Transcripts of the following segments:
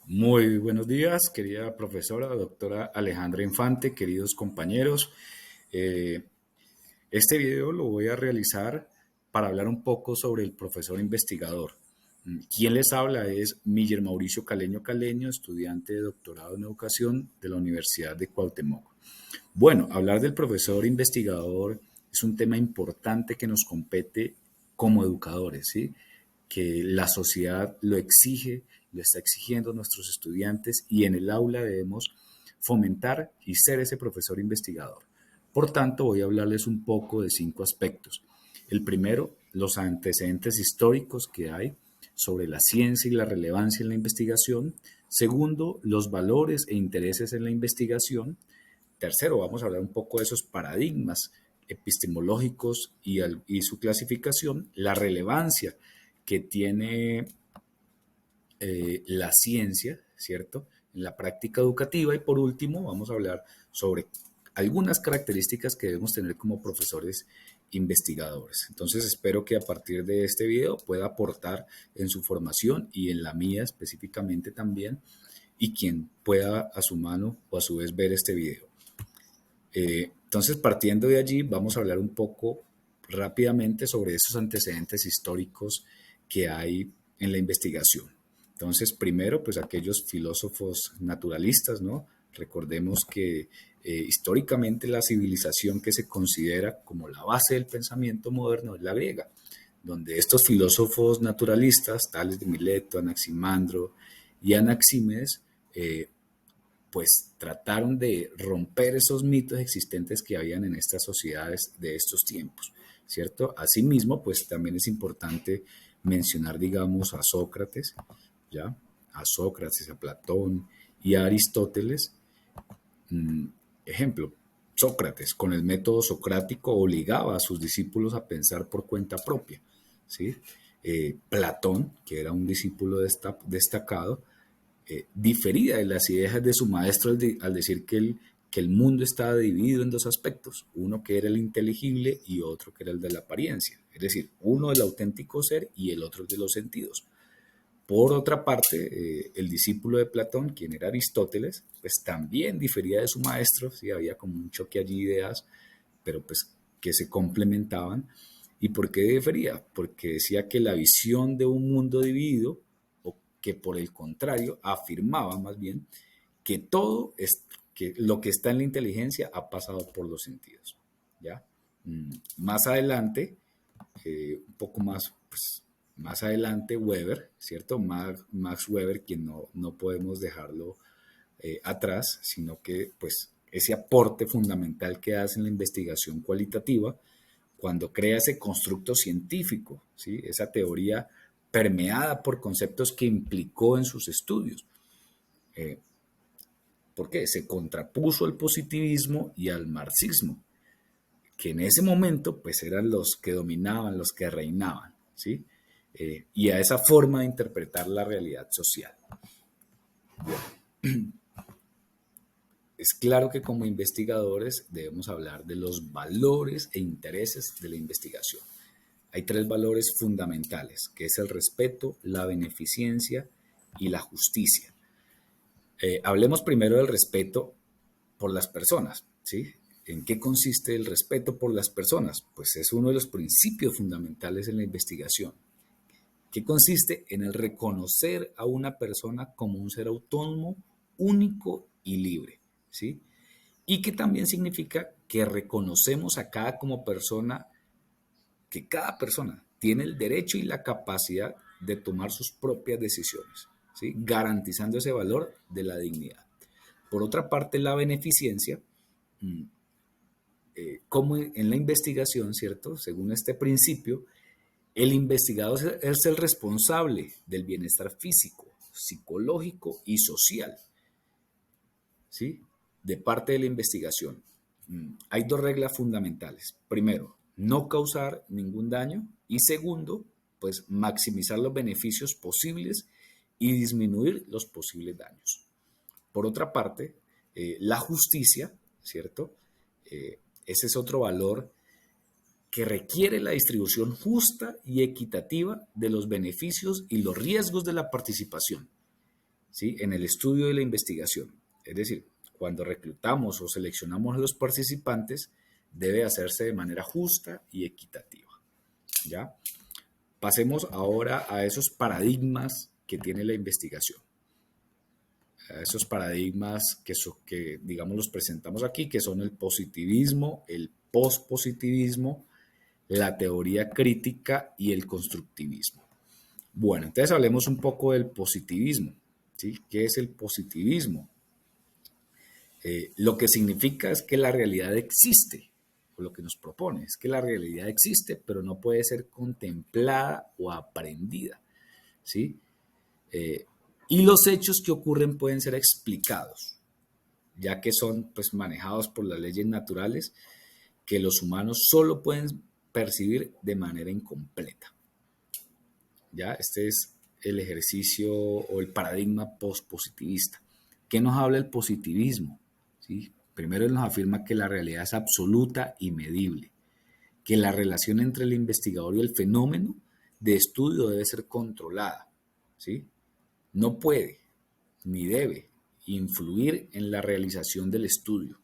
Muy buenos días, querida profesora, doctora Alejandra Infante, queridos compañeros. Eh, este video lo voy a realizar para hablar un poco sobre el profesor investigador. Quien les habla es Miller Mauricio Caleño Caleño, estudiante de doctorado en educación de la Universidad de Cuauhtémoc. Bueno, hablar del profesor investigador es un tema importante que nos compete como educadores, ¿sí? Que la sociedad lo exige, lo está exigiendo a nuestros estudiantes y en el aula debemos fomentar y ser ese profesor investigador. Por tanto, voy a hablarles un poco de 5 aspectos. El primero, los antecedentes históricos que hay sobre la ciencia y la relevancia en la investigación. Segundo, los valores e intereses en la investigación. Tercero, vamos a hablar un poco de esos paradigmas epistemológicos y su clasificación, la relevancia que tiene la ciencia, ¿cierto? En la práctica educativa. Y por último, vamos a hablar sobre algunas características que debemos tener como profesores investigadores. Entonces espero que a partir de este video pueda aportar en su formación y en la mía específicamente también, y quien pueda a su mano o a su vez ver este video. Entonces, partiendo de allí, vamos a hablar un poco rápidamente sobre esos antecedentes históricos que hay en la investigación. Entonces, primero, pues aquellos filósofos naturalistas, ¿no? Recordemos que históricamente la civilización que se considera como la base del pensamiento moderno es la griega, donde estos filósofos naturalistas, tales de Mileto, Anaximandro y Anaxímenes, pues trataron de romper esos mitos existentes que habían en estas sociedades de estos tiempos, ¿cierto? Asimismo, pues también es importante mencionar, digamos, a Sócrates, ¿ya? A Sócrates, a Platón y a Aristóteles. Ejemplo, Sócrates, con el método socrático, obligaba a sus discípulos a pensar por cuenta propia, ¿sí? Platón, que era un discípulo destacado, difería de las ideas de su maestro al decir que el mundo estaba dividido en 2 aspectos, uno que era el inteligible y otro que era el de la apariencia, es decir, uno del auténtico ser y el otro de los sentidos. Por otra parte, el discípulo de Platón, quien era Aristóteles, pues también difería de su maestro, ¿sí? Había como un choque allí de ideas, pero pues que se complementaban. ¿Y por qué difería? Porque decía que la visión de un mundo dividido, o que por el contrario, afirmaba más bien que todo es, que lo que está en la inteligencia ha pasado por los sentidos, ¿ya? Más adelante, un poco más, pues, más adelante Weber, ¿cierto? Max Weber, quien no podemos dejarlo atrás, sino que pues ese aporte fundamental que hace en la investigación cualitativa, cuando crea ese constructo científico, ¿sí? Esa teoría permeada por conceptos que implicó en sus estudios. Eh, ¿Por qué? Se contrapuso al positivismo y al marxismo, que en ese momento pues eran los que dominaban, los que reinaban, ¿sí? Y a esa forma de interpretar la realidad social. Es claro que como investigadores debemos hablar de los valores e intereses de la investigación. Hay 3 valores fundamentales, que es el respeto, la beneficencia y la justicia. Hablemos primero del respeto por las personas, ¿sí? ¿En qué consiste el respeto por las personas? Pues es uno de los principios fundamentales en la investigación, que consiste en el reconocer a una persona como un ser autónomo, único y libre, ¿sí? Y que también significa que reconocemos a cada como persona, que cada persona tiene el derecho y la capacidad de tomar sus propias decisiones, ¿sí? Garantizando ese valor de la dignidad. Por otra parte, la beneficencia, como en la investigación, ¿cierto? Según este principio, el investigador es el responsable del bienestar físico, psicológico y social, ¿sí? De parte de la investigación. Hay 2 reglas fundamentales. Primero, no causar ningún daño. Y segundo, pues maximizar los beneficios posibles y disminuir los posibles daños. Por otra parte, la justicia, ¿cierto? Ese es otro valor que requiere la distribución justa y equitativa de los beneficios y los riesgos de la participación, ¿sí? En el estudio y la investigación. Es decir, cuando reclutamos o seleccionamos a los participantes, debe hacerse de manera justa y equitativa. ¿Ya? Pasemos ahora a esos paradigmas que tiene la investigación. A esos paradigmas que, digamos, los presentamos aquí, que son el positivismo, el pospositivismo, la teoría crítica y el constructivismo. Bueno, entonces hablemos un poco del positivismo. ¿Sí? ¿Qué es el positivismo? Lo que significa es que la realidad existe, o lo que nos propone es que la realidad existe, pero no puede ser contemplada o aprendida, ¿sí? Y los hechos que ocurren pueden ser explicados, ya que son pues, manejados por las leyes naturales que los humanos solo pueden percibir de manera incompleta. ¿Ya? Este es el ejercicio o el paradigma postpositivista. ¿Qué nos habla el positivismo? ¿Sí? Primero nos afirma que la realidad es absoluta y medible, que la relación entre el investigador y el fenómeno de estudio debe ser controlada, ¿sí? No puede ni debe influir en la realización del estudio.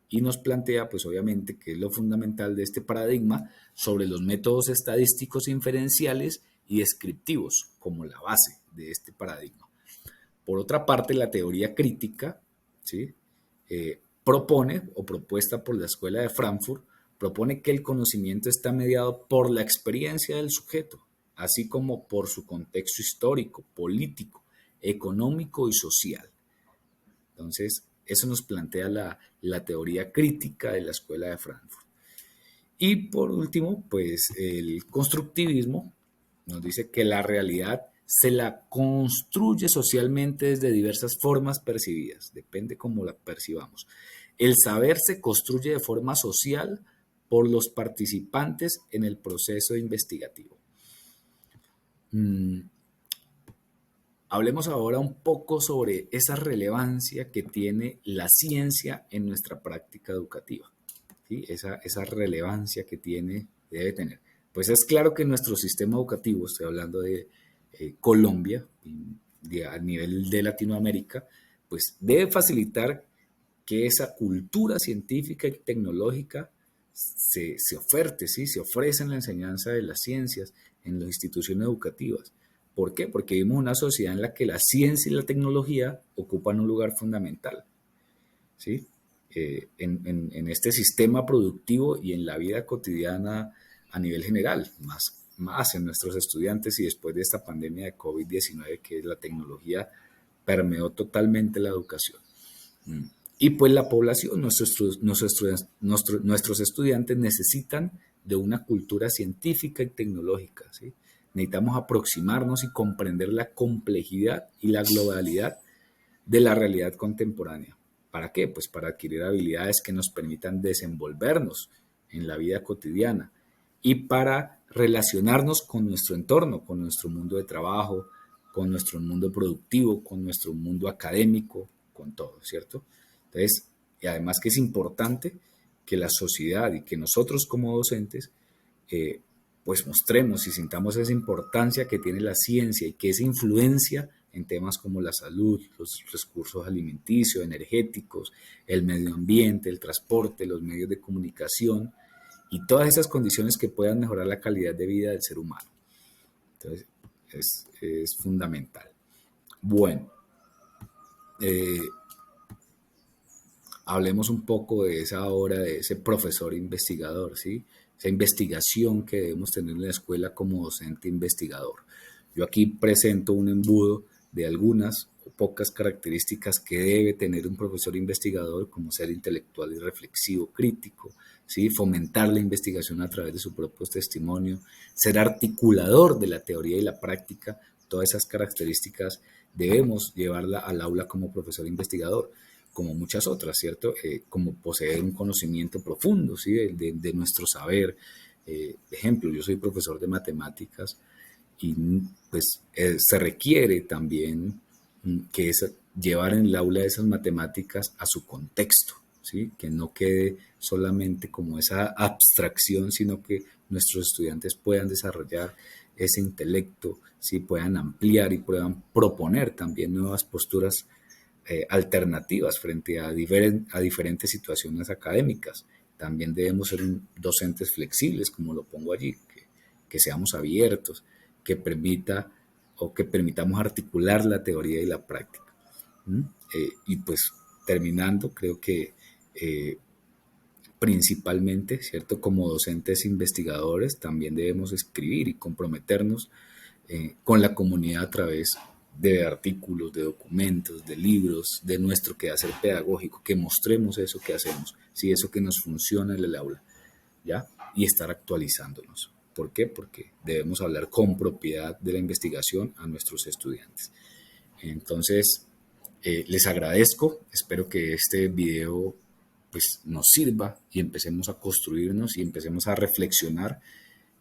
Y nos plantea, pues obviamente, que es lo fundamental de este paradigma sobre los métodos estadísticos inferenciales y descriptivos como la base de este paradigma. Por otra parte, la teoría crítica, ¿sí? Propone, o propuesta por la Escuela de Frankfurt, propone que el conocimiento está mediado por la experiencia del sujeto, así como por su contexto histórico, político, económico y social. Entonces, eso nos plantea la teoría crítica de la Escuela de Frankfurt. Y por último, pues el constructivismo nos dice que la realidad se la construye socialmente desde diversas formas percibidas, depende cómo la percibamos. El saber se construye de forma social por los participantes en el proceso investigativo. Hablemos ahora un poco sobre esa relevancia que tiene la ciencia en nuestra práctica educativa. ¿Sí? Esa relevancia que debe tener. Pues es claro que nuestro sistema educativo, estoy hablando de Colombia, a nivel de Latinoamérica, pues debe facilitar que esa cultura científica y tecnológica se oferte, ¿sí? Se ofrece en la enseñanza de las ciencias en las instituciones educativas. ¿Por qué? Porque vivimos una sociedad en la que la ciencia y la tecnología ocupan un lugar fundamental, ¿sí? En este sistema productivo y en la vida cotidiana a nivel general, más en nuestros estudiantes y después de esta pandemia de COVID-19 que la tecnología permeó totalmente la educación. Y pues la población, nuestros estudiantes necesitan de una cultura científica y tecnológica, ¿sí? Necesitamos aproximarnos y comprender la complejidad y la globalidad de la realidad contemporánea. ¿Para qué? Pues para adquirir habilidades que nos permitan desenvolvernos en la vida cotidiana y para relacionarnos con nuestro entorno, con nuestro mundo de trabajo, con nuestro mundo productivo, con nuestro mundo académico, con todo, ¿cierto? Entonces, y además que es importante que la sociedad y que nosotros como docentes pues mostremos y sintamos esa importancia que tiene la ciencia y que esa influencia en temas como la salud, los recursos alimenticios, energéticos, el medio ambiente, el transporte, los medios de comunicación y todas esas condiciones que puedan mejorar la calidad de vida del ser humano. Entonces, es fundamental. Bueno, hablemos un poco de esa obra, de ese profesor investigador, ¿sí? Esa investigación que debemos tener en la escuela como docente investigador. Yo aquí presento un embudo de algunas o pocas características que debe tener un profesor investigador, como ser intelectual y reflexivo, crítico, ¿sí? Fomentar la investigación a través de su propio testimonio, ser articulador de la teoría y la práctica. Todas esas características debemos llevarla al aula como profesor investigador, como muchas otras, ¿cierto? Como poseer un conocimiento profundo, ¿sí? De nuestro saber. Ejemplo, yo soy profesor de matemáticas y pues se requiere también llevar en el aula esas matemáticas a su contexto, ¿sí? Que no quede solamente como esa abstracción, sino que nuestros estudiantes puedan desarrollar ese intelecto, ¿sí? Puedan ampliar y puedan proponer también nuevas posturas alternativas frente a diferentes situaciones académicas. También debemos ser docentes flexibles, como lo pongo allí, que seamos abiertos, que permita o que permitamos articular la teoría y la práctica. ¿Mm? Y pues terminando, creo que principalmente, ¿cierto? Como docentes investigadores también debemos escribir y comprometernos con la comunidad a través de artículos, de documentos, de libros, de nuestro quehacer pedagógico, que mostremos eso que hacemos, ¿sí? Eso que nos funciona en el aula, ¿ya? Y estar actualizándonos. ¿Por qué? Porque debemos hablar con propiedad de la investigación a nuestros estudiantes. Entonces, les agradezco, espero que este video pues, nos sirva y empecemos a construirnos y empecemos a reflexionar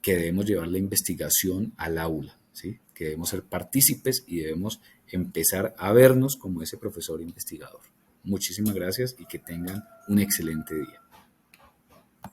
que debemos llevar la investigación al aula, ¿sí? Que debemos ser partícipes y debemos empezar a vernos como ese profesor investigador. Muchísimas gracias y que tengan un excelente día.